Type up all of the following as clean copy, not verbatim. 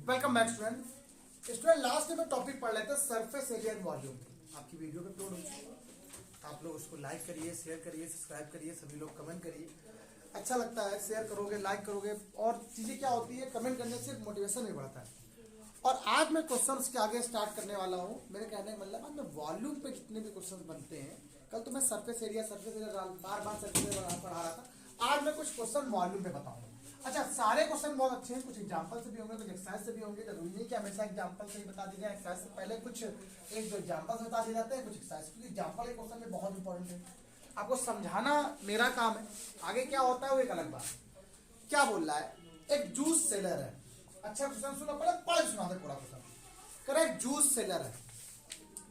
Welcome back student last में topic पढ़ लेते हैं सरफेस एरिया एंड वॉल्यूम। आपकी वीडियो पे अपलोड हो चुकी है, आप लोग उसको लाइक करिए, शेयर करिए, सब्सक्राइब करिए, सभी लोग कमेंट करिए। अच्छा लगता है, शेयर करोगे, लाइक करोगे और चीजें क्या होती है, कमेंट करने से मोटिवेशन भी बढ़ता है। और आज मैं क्वेश्चंस के आगे स्टार्ट करने वाला हूँ। मेरे कहने का मतलब आज मैं वॉल्यूम पे जितने भी क्वेश्चन बनते हैं, कल तो मैं सरफेस एरिया बार बार सरफेस एरिया पढ़ा रहा था, आज मैं कुछ क्वेश्चन वॉल्यूम पे बताऊंगा। अच्छा, सारे क्वेश्चन बहुत अच्छे हैं, कुछ एग्जांपल से भी होंगे, कुछ एक्सरसाइज से भी होंगे। जरूरी नहीं कि हमेशा एग्जांपल से ही बता दिया जाए, एक्सरसाइज से पहले कुछ एक दो एग्जांपल से बता दिए जाते हैं, कुछ एक्सरसाइज, क्योंकि एग्जांपल के क्वेश्चन में बहुत इंपॉर्टेंट है। आपको समझाना मेरा काम है, आगे क्या होता है वो एक अलग बात। क्या बोल रहा है, एक जूस सेलर है। अच्छा क्वेश्चन सुनो, पहले पढ़ सुना दे पूरा क्वेश्चन। करेक्ट, जूस सेलर है,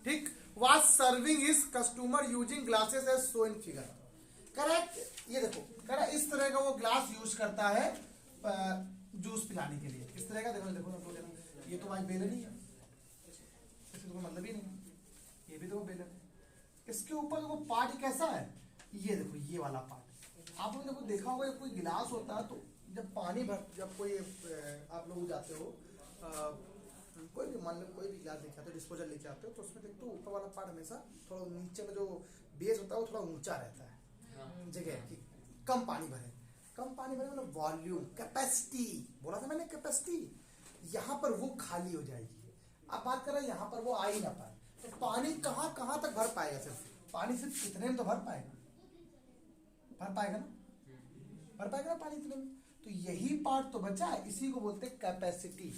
ठीक, was serving his customer using glasses as show in figure. Correct, ये देखो, करेक्ट, इस तरह का वो ग्लास यूज करता है जूस पिलाने के लिए। इस तरह का देखो देखो देखो, ये तो भाई बेलन ही है, इससे तो मतलब ही नहीं, ये भी तो बेलन है। इसके ऊपर वो पार्ट कैसा है, ये देखो, ये वाला पार्ट। आप लोगों ने देखो देखा होगा, कोई गिलास होता है तो जब पानी भर, जब कोई आप लोग जाते हो कोई भी, मान लो कोई भी गिलास लेके आते हो, डिस्पोजल लेके आते हो, तो उसमें देखते हो ऊपर वाला पार्ट हमेशा थोड़ा नीचे में जो बेस होता है वो थोड़ा ऊंचा रहता है, जगह कि कम पानी भरे। कम पानी भरे मतलब वॉल्यूम, कैपेसिटी, बोला था मैंने कैपेसिटी। यहाँ पर वो खाली हो जाएगी। अब बात कर रहे हैं यहाँ पर वो आ ही ना पाए, तो पानी कहाँ कहाँ तक भर पाएगा? सिर्फ पानी सिर्फ इतने में तो भर पाएगा, भर पाएगा ना, भर पाएगा ना पानी इतने में। तो यही पार्ट तो बचा है, इसी को बोलते हैं कैपेसिटी।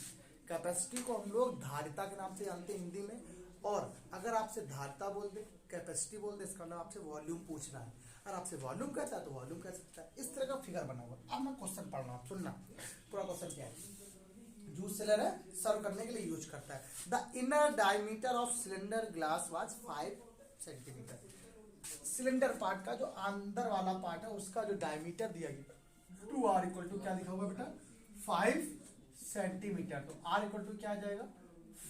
कैपेसिटी को हम लोग धारिता के नाम से जानते हैं हिंदी में। और अगर आपसे धारिता बोल दे, कैपेसिटी बोल दे, इसका मतलब आपसे वॉल्यूम पूछ रहा है। अगर आपसे वॉल्यूम कहता है तो वॉल्यूम कह सकता है। इस तरह का फिगर बना हुआ। अब मैं क्वेश्चन पढ़ रहा हूँ, सुनना पूरा क्वेश्चन क्या है। जूस सेलर है, सर्व करने के लिए यूज करता है। The inner diameter of cylinder glass was 5 centimetre. Cylinder part का जो अंदर वाला पार्ट है, उसका जो डायमीटर दिया गया 2r इक्वल टू क्या लिखा हुआ बेटा, 5 सेंटीमीटर। तो r इक्वल टू क्या आ जाएगा,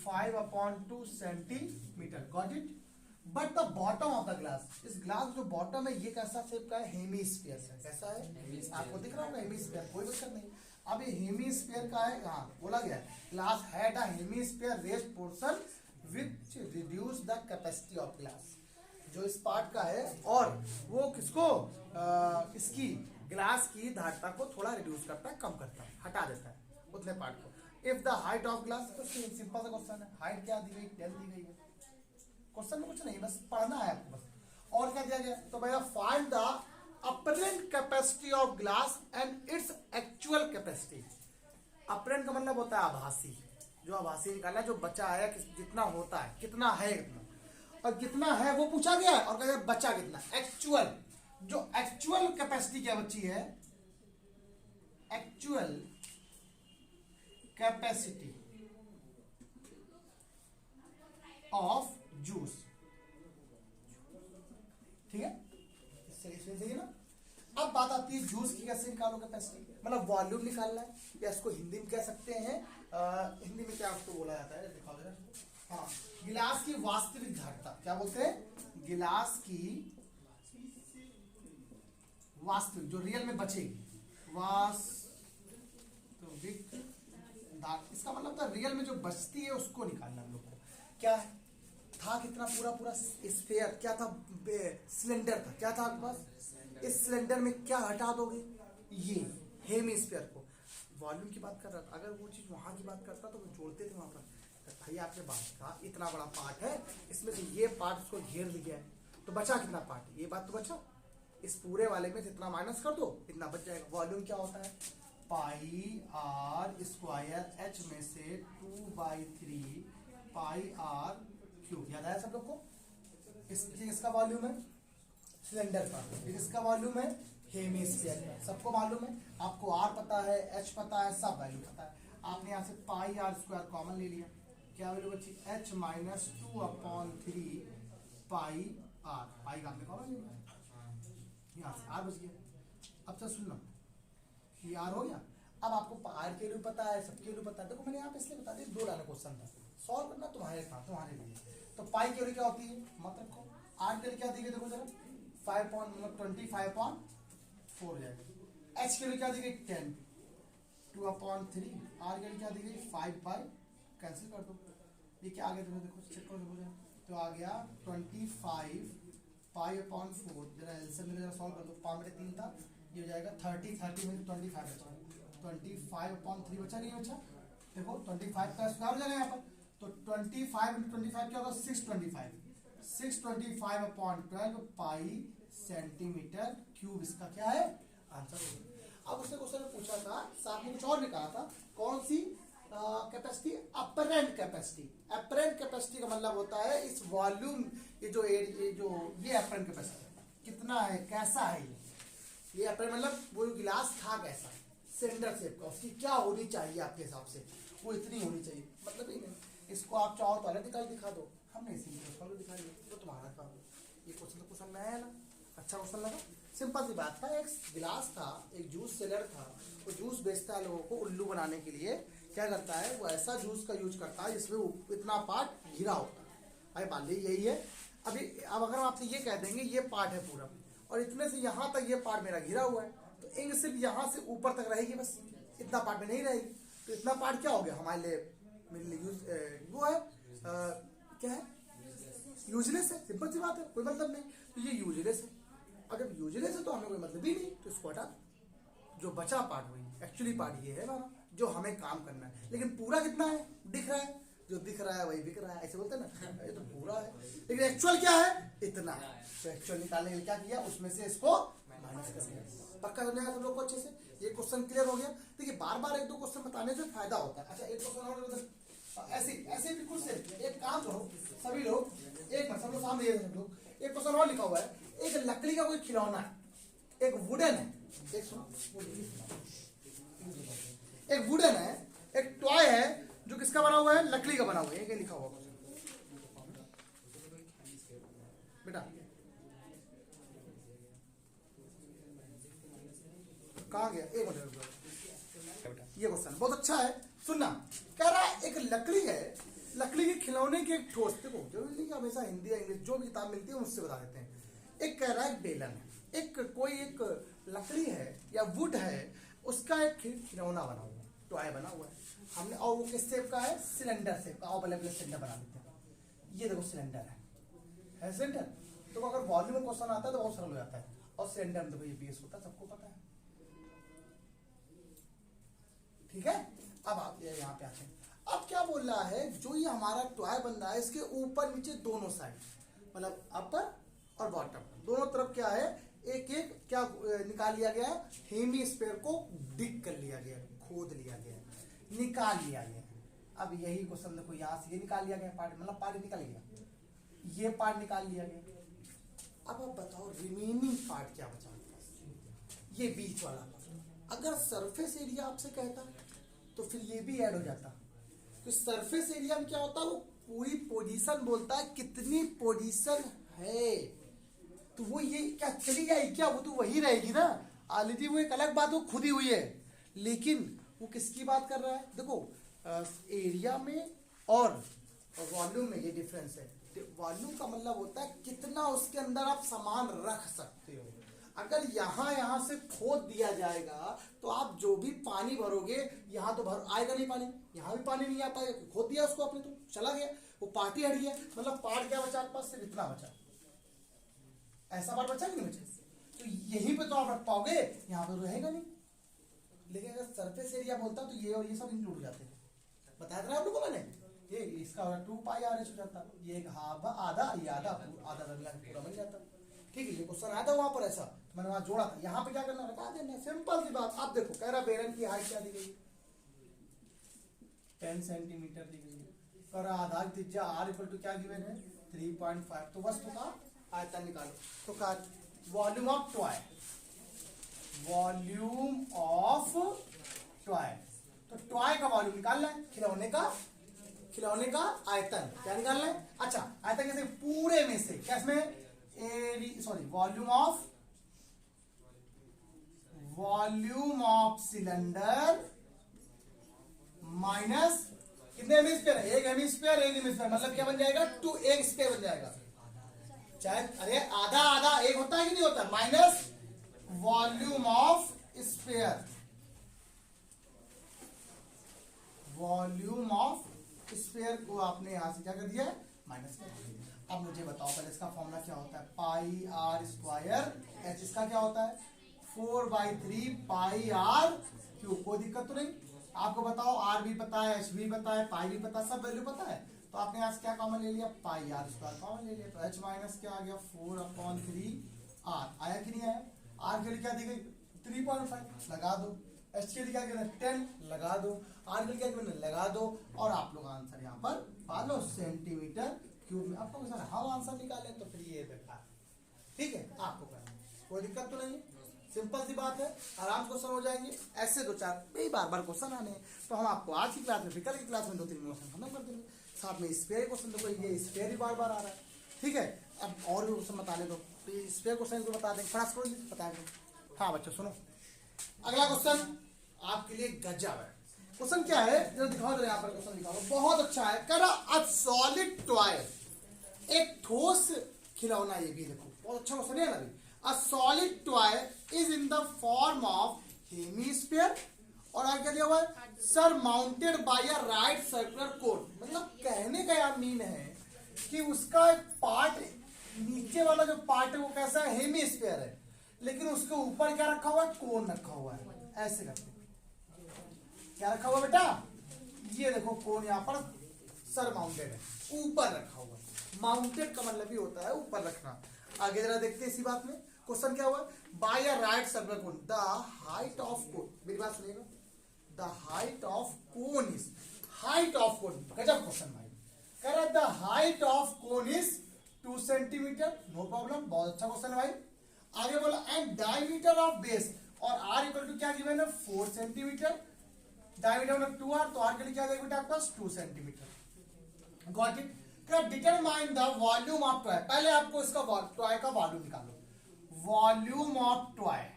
5/2 centimetre. Got it. But the bottom of the glass, इस ग्लास जो बॉटम है ये कैसा शेप का है, हेमीस्फीयर है। कैसा है, आपको दिख रहा होगा हेमीस्फीयर, कोई दिक्कत नहीं। अब ये हेमीस्फीयर का है, हाँ बोला गया है, glass had a hemisphere rest portion which reduce the capacity of glass. जो इस पार्ट का है और वो किसको, इसकी ग्लास की धारिता को थोड़ा रिड्यूस करता है, कम करता है, हटा देता है उतने पार्ट को। If the height of glass, तो सिंपल सा क्वेश्चन है, हाइट क्या दी गई, 10 दी गई है। क्वेश्चन में कुछ नहीं, बस पढ़ना है आपको बस। और क्या दिया गया, तो भैया find the apparent capacity of glass and its actual capacity. Apparent का मतलब होता है आभासी, जो आभासी निकालना, जो बचा है जितना होता है, कितना है इतना, और कितना है वो पूछा गया है, और कहते हैं बचा कितना, एक्चुअल। जो एक्चुअल कैपेसिटी क्या बची है, एक्चुअल कैपेसिटी ऑफ जूस, ठीक है, इससे ना। अब बात आती है जूस की कैसे निकालो कैपेसिटी, मतलब वॉल्यूम निकालना है, या इसको हिंदी में कह सकते हैं, हिंदी में क्या उसको बोला जाता है, दिखाओ जरा। हाँ, गिलास की वास्तविक धारिता क्या बोलते हैं, गिलास की वास्तविक, जो रियल में बचेगी, वास्तविक धारिता। इसका मतलब था रियल में जो बचती है उसको निकालना हम लोग को। क्या है, था कितना, पूरा पूरा स्फीयर क्या था, सिलेंडर था, क्या था आपके पास, इस सिलेंडर में क्या हटा दोगे, ये हेमीस्फीयर को। वॉल्यूम की बात कर रहा था, अगर वो चीज वहां की बात करता तो वो जोड़ते थे वहां पर। भाई आपने बात कहा इतना बड़ा पार्ट है, इसमें से ये पार्ट उसको घेर दिया है, तो बचा कितना पार्ट, ये बात तो बचा। इस पूरे वाले में जितना माइनस कर दो इतना बच जाएगा। वॉल्यूम क्या होता है, पाई आर स्क्वायर, एच में से 2/3 पाई आर क्यूब। याद आया सब लोग को। इसका वॉल्यूम है सिलेंडर का, इसका वॉल्यूम है हेमीस्फीयर का, सबको मालूम है। आपको आर पता है, एच पता है, सब वैल्यू पता है। आपने यहाँ से पाई आर स्क्वायर कॉमन ले लिया, क्या वैल्यू बची, h - 2/3 पाई आर। पाई का आपने कॉमन ले लिया, यहाँ से आर बच गया। अब तो सुनना, ये आर हो गया। अब आपको आर के लिए पता है, सबके लिए पता है। देखो मैंने यहाँ पे इसलिए बता दिया, 2 लाइन क्वेश्चन था, सॉल्व करना तुम्हारे काम, तुम्हारे लिए। तो पाई के लिए क्या होती है, मतलब को आर के लिए क्या दी गई, देखो जरा 5 मतलब 25/4 जाएगा। एच के लिए क्या दी गई, 10। 2/3 आर की क्या दी गई 5 बाई कैंसिल कर दो, ये क्या आ गया तुम्हें देखो चेक करो देखो तो आ गया 25 5/4 जरा एलसीएम में जरा सॉल्व कर दो 5 बटे 3 था ये हो जाएगा 30 30 में 25 बचा 25/3 बचा नहीं बचा देखो 25 का स्क्वायर हो जाएगा यहाँ पर तो 25 into 25 क्या होगा 625/12 पाई सेंटीमीटर क्यूब इसका क्या है आंसर होगा। अब उसने क्वेश्चन में पूछा था साथ में कुछ और भी कहा था कौन सी capacity apparent capacity. Apparent capacity का मतलब होता है इस वॉल्यूम ये अपरेंट कैपेसिटी कितना है कैसा है ये अपरेंट मतलब वो गिलास था कैसा सिलेंडर शेप का उसकी क्या होनी चाहिए आपके हिसाब से वो इतनी होनी चाहिए मतलब ही नहीं इसको आप चाहो तो अलग निकाल दिखा दो हमने सिंपल दिखा दिया तो तुम्हारा काम ये क्वेश्चन तो क्वेश्चन नया है ना अच्छा क्वेश्चन लगा सिंपल सी बात था एक गिलास था एक जूस सेलर था वो जूस बेचता है लोगों को उल्लू बनाने के लिए क्या करता है वो ऐसा जूस का यूज करता है जिसमें इतना पार्ट घिरा होता है भाई मान लीजिए यही है अभी अब अगर हम आपसे ये कह देंगे ये पार्ट है पूरा और इतने से यहाँ तक ये पार्ट मेरा घिरा हुआ है तो इंक सिर्फ यहाँ से ऊपर तक रहेगी बस इतना पार्ट में नहीं रहेगी तो इतना पार्ट क्या हो गया हमारे लिए मेरे लिए वो है क्या है यूजलेस है सिंपल सी बात है कोई मतलब नहीं तो ये यूजलेस है अगर यूजलेस है तो हमें कोई मतलब ही नहीं तो इसको हटा जो बचा पार्ट वही एक्चुअली पार्ट ये है हमारा जो हमें काम करना है लेकिन पूरा कितना है दिख रहा है जो दिख रहा है वही बिक रहा है ऐसे बोलते हैं ना ये तो पूरा है लेकिन एक्चुअल क्या है इतना तो एक्चुअल निकालने के लिए क्या किया उसमें से इसको माइनस कर दिया पक्का करने का सब लोग को अच्छे से ये क्वेश्चन क्लियर हो गया देखिए बार बार एक दो क्वेश्चन बताने से फायदा होता है। अच्छा एक क्वेश्चन और ऐसे ऐसे बिल्कुल से एक काम करो सभी लोग एक सब लोग सामने सब लोग एक क्वेश्चन और लिखा हुआ है एक लकड़ी का कोई खिलौना है एक वुडन है एक सुनो एक वुडन है एक टॉय है जो किसका बना हुआ है लकड़ी का बना हुआ है ये लिखा हुआ बेटा कहाँ गया एक मिनट ये क्वेश्चन बहुत अच्छा है सुनना कह रहा है एक लकड़ी है लकड़ी के खिलौने के एक ठोस देखो जरूरी नहीं कि हमेशा हिंदी या इंग्लिश जो भी किताब मिलती है उससे बता देते हैं एक कह रहा है एक बेलन है एक कोई एक लकड़ी है या वुड है उसका एक खिलौना बना हुआ है टॉय बना हुआ है हमने और वो किस शेप का है सिलेंडर शेप का और अलग अलग सिलेंडर बना देते हैं ये देखो सिलेंडर है सिलेंडर तो अगर वॉल्यूम में क्वेश्चन आता है तो बहुत सरल हो जाता है और सिलेंडर में देखो ये बेस होता है सबको पता है ठीक है अब आप यहाँ पे आते हैं अब क्या बोल रहा है जो ये हमारा टॉय बन रहा है इसके ऊपर नीचे दोनों साइड मतलब अपर और बॉटम दोनों तरफ क्या है एक एक क्या निकाल लिया गया है हेमी स्फीयर को डिग कर लिया गया खोद लिया गया निकाल लिया गया अब यही क्वेश्चन देखो यहाँ से ये निकाल लिया गया पार्ट मतलब पार्ट निकल गया ये पार्ट निकाल लिया गया अब आप बताओ रिमेनिंग पार्ट क्या बचा ये बीच वाला अगर सरफेस एरिया आपसे कहता तो फिर ये भी ऐड हो जाता तो सरफेस एरिया में क्या होता है वो पूरी पोजीशन बोलता है कितनी पोजीशन है तो वो ये क्या चली जाएगी क्या वो तो वही रहेगी ना ऑलरेडी वो एक अलग बात वो खुद ही हुई है लेकिन वो किसकी बात कर रहा है देखो एरिया में और वॉल्यूम में ये डिफरेंस है वॉल्यूम का मतलब होता है कितना उसके अंदर आप सामान रख सकते हो अगर यहाँ से खोद दिया जाएगा तो आप जो भी पानी भरोगे यहाँ तो भर आएगा नहीं पानी यहाँ भी पानी नहीं आ पाएगा खोद दिया उसको आपने तो चला गया वो पार्टी हट गया मतलब पार्ट क्या बचा आपके पास सिर्फ इतना बचा ऐसा पार्ट बचा कि नहीं बचा तो यहीं पे तो आप रख पाओगे यहाँ पे तो रहेगा नहीं लेकिन अगर सरफेस एरिया बोलता तो ये और ये सब इंक्लूड हो जाते हैं बताया था आप लोगों को मैंने ये इसका 2πr हो जाता ये एक हाफ आधा ये आधा पूरा बन जाता ठीक है ये क्वेश्चन आया था वहां पर ऐसा मैंने वहां जोड़ा था यहाँ पे क्या करना बता देना सिंपल सी बात आप देखो कह रहा बेलन की हाइट क्या दी गई 10 सेंटीमीटर दी गई और आधार त्रिज्या r इक्वल टू क्या गिवन है 3.5 तो वस्तु का आयतन निकालो तो का वॉल्यूम ऑफ टॉय तो टॉय का वॉल्यूम निकालना है खिलौने का आयतन क्या निकालना है अच्छा आयतन कैसे पूरे में से कैसे वॉल्यूम ऑफ सिलेंडर माइनस कितने हेमिस्फीयर है एक हेमिस्फीयर मतलब क्या बन जाएगा 2 एक स्फीयर बन जाएगा चाहे अरे आधा एक होता है कि नहीं होता minus volume of sphere volume of sphere को आपने यहां से क्या कर दिया है, माइनस कर दिया। अब मुझे बताओ पहले इसका फॉर्मूला क्या होता है, पाई आर स्क्वायर एच। इसका क्या होता है 4/3 पाई आर क्यूब। कोई दिक्कत तो नहीं। आपको बताओ आर भी पता है, एच भी पता है, पाई भी पता है, सब वैल्यू पता है। तो आपने यहाँ से क्या कॉमन ले लिया, पाई आर स्क्वायर कॉमन ले लिया। तो एच माइनस क्या आ गया 4/3 आर। आया कि नहीं आया। आर के लिए क्या दी गई 3.5 लगा दो, एच के लिए क्या कहना 10 लगा दो, आर के लिए क्या कहना लगा दो, और आप लोग आंसर यहाँ पर पा लो सेंटीमीटर क्यूब में। आपको सर हम आंसर निकाले तो फिर ये बेकार, ठीक है आपको करना, कोई दिक्कत तो नहीं, सिंपल सी बात है, आराम से क्वेश्चन हो जाएंगे। ऐसे 2-4 बार बार क्वेश्चन आने हैं, तो हम आपको आज की क्लास में फिर कल की क्लास में 2-3 क्वेश्चन खत्म कर देंगे। साथ में स्पेयर क्वेश्चन, देखो ये स्पेयर भी बार बार आ रहा है, ठीक है। अब और भी क्वेश्चन बता दो, स्पेयर क्वेश्चन को बता देंगे, फटाक से बता देंगे। हाँ बच्चों सुनो, अगला क्वेश्चन आपके लिए गजब है। क्वेश्चन क्या है जरा दिखाओ, जरा यहाँ पर क्वेश्चन दिखाओ, बहुत अच्छा है। कह रहा अ सॉलिड टॉय, एक ठोस खिलौना, ये भी देखो बहुत अच्छा क्वेश्चन है ना भाई। A solid toy is in the form of hemisphere, और आगे दिया हुआ है surmounted by a right circular cone. मतलब कहने का यह मीन है कि उसका एक पार्ट, नीचे वाला जो पार्ट है वो कैसा है हेमीस्फीयर है, लेकिन उसके ऊपर क्या रखा हुआ है, कोन रखा हुआ है। ऐसे करते क्या रखा हुआ बेटा, ये देखो कोन यहाँ पर सर माउंटेड है, ऊपर रखा हुआ है। माउंटेड का मतलब ही होता है ऊपर रखना। आगे जरा देखते हैं इसी बात में, क्वेश्चन क्या हुआ, by a right circular cone the height of cone, मेरी बात सुनिएगा, the height of cone is, height of cone, गजब क्वेश्चन भाई। कह रहा है the height of cone is 2 centimeter, no problem, बहुत अच्छा क्वेश्चन है भाई। आगे बोला एंड डायमीटर ऑफ बेस, और आर इक्वल टू क्या गिवन है 4 सेंटीमीटर, डायमीटर मतलब 2r, तो आर के लिए क्या देगा बेटा आपके पास 2 centimetre. Got it. Determine the volume of toy, पहले आपको इसका टॉय का वॉल्यूम निकालो, volume of toy,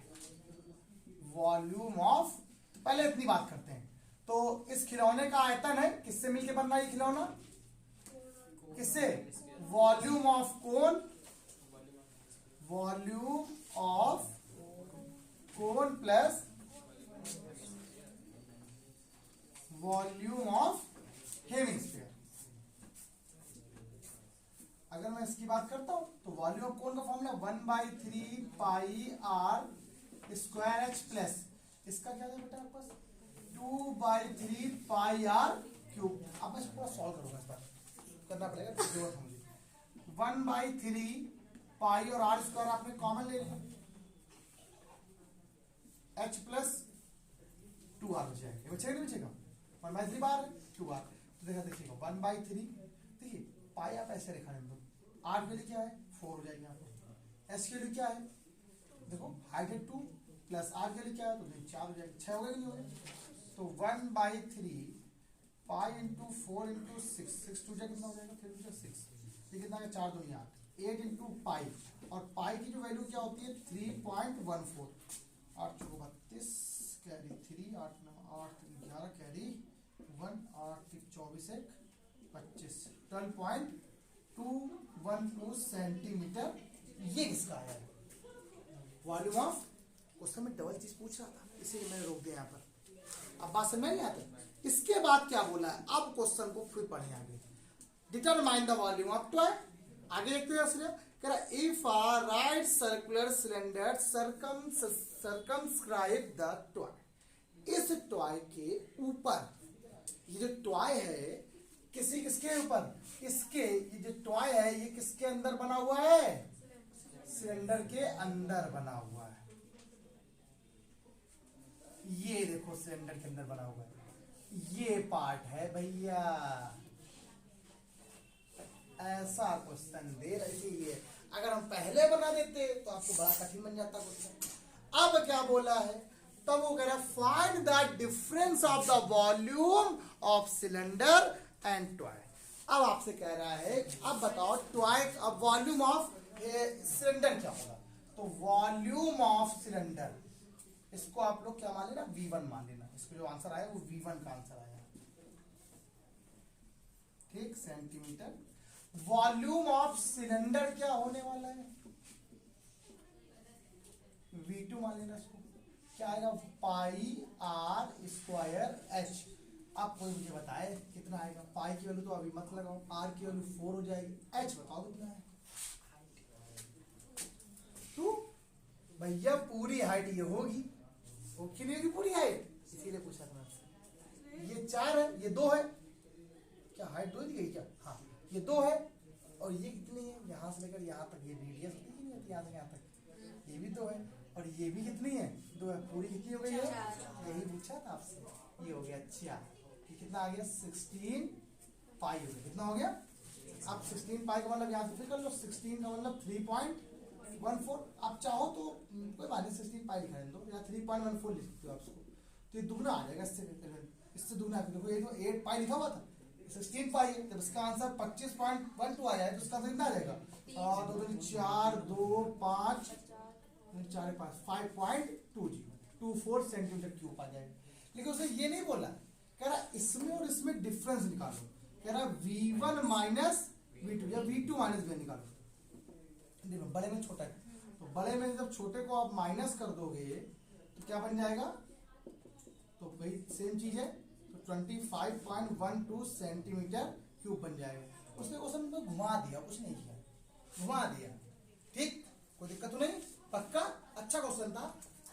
volume of, पहले इतनी बात करते हैं। तो इस खिलौने का आयतन है, किससे मिलके बन रहा है ये खिलौना, किससे, volume of cone, volume of cone plus volume of hemisphere. अगर मैं इसकी बात करता हूं तो वॉल्यूम ऑफ कोन का formula 1/3 pi r square h plus, इसका क्या था बेटा आपके पास 2/3 पाई आर क्यूब। अब मैं पूरा सॉल्व करूंगा, इस बार करना पड़ेगा, जरूरत है मुझे। 1/3 पाई और आर स्क्वायर आपने कॉमन ले लिया, एच प्लस 2r बचेगा, बचेगा नहीं बचेगा, 1/3 बार क्यूब आर, तो देखिएगा 1/3, देखिए पाई आप ऐसे रेखा दो, आर के लिए क्या है 4 हो जाएगी यहाँ पर, एच के लिए क्या है देखो हाइट है 2 प्लस आर के लिए क्या है तो 4 हो जाएगी, 6 हो गया कि नहीं हो गया। तो 1/3 पाई इंटू 4 इंटू 6, 6 2 कितना हो जाएगा, फिर 6, ये कितना है 4 2 8, 8 इंटू पाई, और पाई की जो वैल्यू क्या होती है 3.14, 8 चौको 32 कैरी 3, 8 9 8 11 कैरी 1, 8 24 1 25, 12.212 सेंटीमीटर, ये किसका आया है वॉल्यूम ऑफ। क्वेश्चन में डबल चीज पूछ रहा था, इसीलिए मैंने रोक दिया यहाँ पर। अब बात समझ में नहीं आती। इसके बाद क्या बोला है, अब क्वेश्चन को फिर पढ़े आगे, determine the volume of toy. आगे देखते हैं, कह रहा if a right circular cylinder circumscribe the toy, इस टॉय के ऊपर, ये जो टॉय है किसके ऊपर, इसके, ये जो टॉय है ये किसके अंदर बना हुआ है, सिलेंडर के अंदर बना हुआ है। ये देखो सिलेंडर के अंदर बना हुआ है, ये पार्ट है भैया। ऐसा क्वेश्चन दे रही है, अगर हम पहले बना देते तो आपको बड़ा कठिन बन जाता क्वेश्चन। अब क्या बोला है, तब वो कह रहा है find the difference of the volume of cylinder and toy. अब आपसे कह रहा है अब बताओ टॉय, अब वॉल्यूम ऑफ सिलेंडर क्या होगा, तो वॉल्यूम ऑफ सिलेंडर, इसको आप लोग क्या मान लेना V1 मान लेना, इसको जो आंसर आया वो V1 का आंसर आया, ठीक, सेंटीमीटर। वॉल्यूम ऑफ सिलेंडर क्या होने वाला है V2 मान लेना, इसको क्या आएगा पाई आर स्क्वायर एच। आप कोई मुझे बताए कितना आएगा। पाई की वैल्यू तो अभी मत लगाओ, आर की वैल्यू 4 हो जाएगी, एच बताओ कितना है 2। भैया पूरी हाइट ये होगी, वो कितनी होगी पूरी हाइट, इसीलिए पूछा था आपसे। ये 4 है, ये 2 है, क्या हाइट 2 दी गई क्या? हाँ, ये 2 है और ये कितनी है, यहाँ से लेकर यहाँ तक, ये रेडियस होती है कि नहीं होती, यहाँ से यहाँ तक, ये भी 2 है और ये भी कितनी है 2 है, पूरी कितनी हो गई है, यही पूछा था आपसे, ये हो गया। अच्छा ये कितना आ गया 16 पाई हो गया, कितना हो गया? आप 16 पाई का मतलब यहाँ से फिर कर लो, 16 का मतलब 3.14। आप चाहो तो कोई बात नहीं 16 पाई लिखा दो या 3.14 लिख सकते हो आप इसको, तो ये दुगना आ जाएगा इससे दुगना। देखो ये तो 8 पाई लिखा हुआ था, 16 पाई है, जब इसका आंसर 25.12 आया है तो इसका आंसर कितना आ जाएगा? 4 2 5 4 5 5.24 सेंटीमीटर क्यूब आ जाएगा। लेकिन उसने ये नहीं बोला, कह रहा इसमें और इसमें डिफरेंस निकालो, कह रहा V1 माइनस V2 या V2 माइनस V1 निकालो। देखो बड़े में छोटा है, तो बड़े में जब छोटे को आप माइनस कर दोगे तो क्या बन जाएगा? तो भाई सेम चीज है, तो 25.12 सेंटीमीटर क्यूब बन जाएगा। उसने क्वेश्चन में घुमा दिया, कुछ नहीं किया, घुमा दिया। ठीक, कोई दिक्कत तो नहीं, पक्का अच्छा क्वेश्चन था।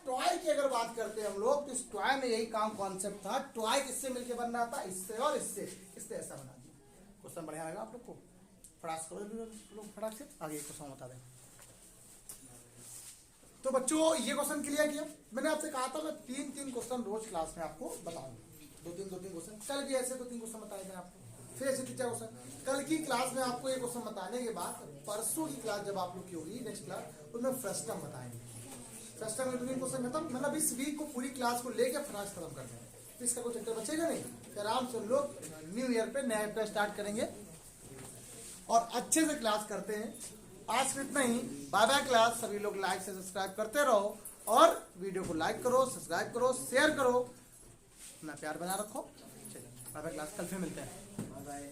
टॉय की अगर बात करते हैं हम लोग, तो इस टॉय में यही काम कॉन्सेप्ट था, टॉय किससे मिलके बन रहा था, इससे और इससे ऐसा बना दिया। क्वेश्चन बढ़िया लगा आप लोग को? फटाक करो लोग, फटाक से आगे क्वेश्चन बता दें। तो बच्चों ये क्वेश्चन क्लियर किया। मैंने आपसे कहा था मैं 3 क्वेश्चन रोज क्लास में आपको बताऊंगा, 2-3 क्वेश्चन। कल भी ऐसे 2-3 क्वेश्चन बताए थे आपको, फिर ऐसे 3-4 क्वेश्चन। कल की क्लास में आपको ये क्वेश्चन बताने के बाद परसों की क्लास जब आप लोग की होगी नेक्स्ट क्लास, उसमें फ्रस्टम बताएंगे। फ्रस्टम में 2-3 क्वेश्चन खत्म, मतलब इस वीक को पूरी क्लास को लेकर फ्रास्ट खत्म कर देंगे, तो इसका कोई चक्कर बचेगा नहीं। फिर आराम से लोग न्यू ईयर पे नया पे स्टार्ट करेंगे और अच्छे से क्लास करते हैं। आज सिर्फ इतना ही, बाय बाय क्लास। सभी लोग लाइक से सब्सक्राइब करते रहो और वीडियो को लाइक करो, सब्सक्राइब करो, शेयर करो, अपना प्यार बना रखो। चलिए बाय बाय क्लास, कल फिर मिलते हैं। Bye bye.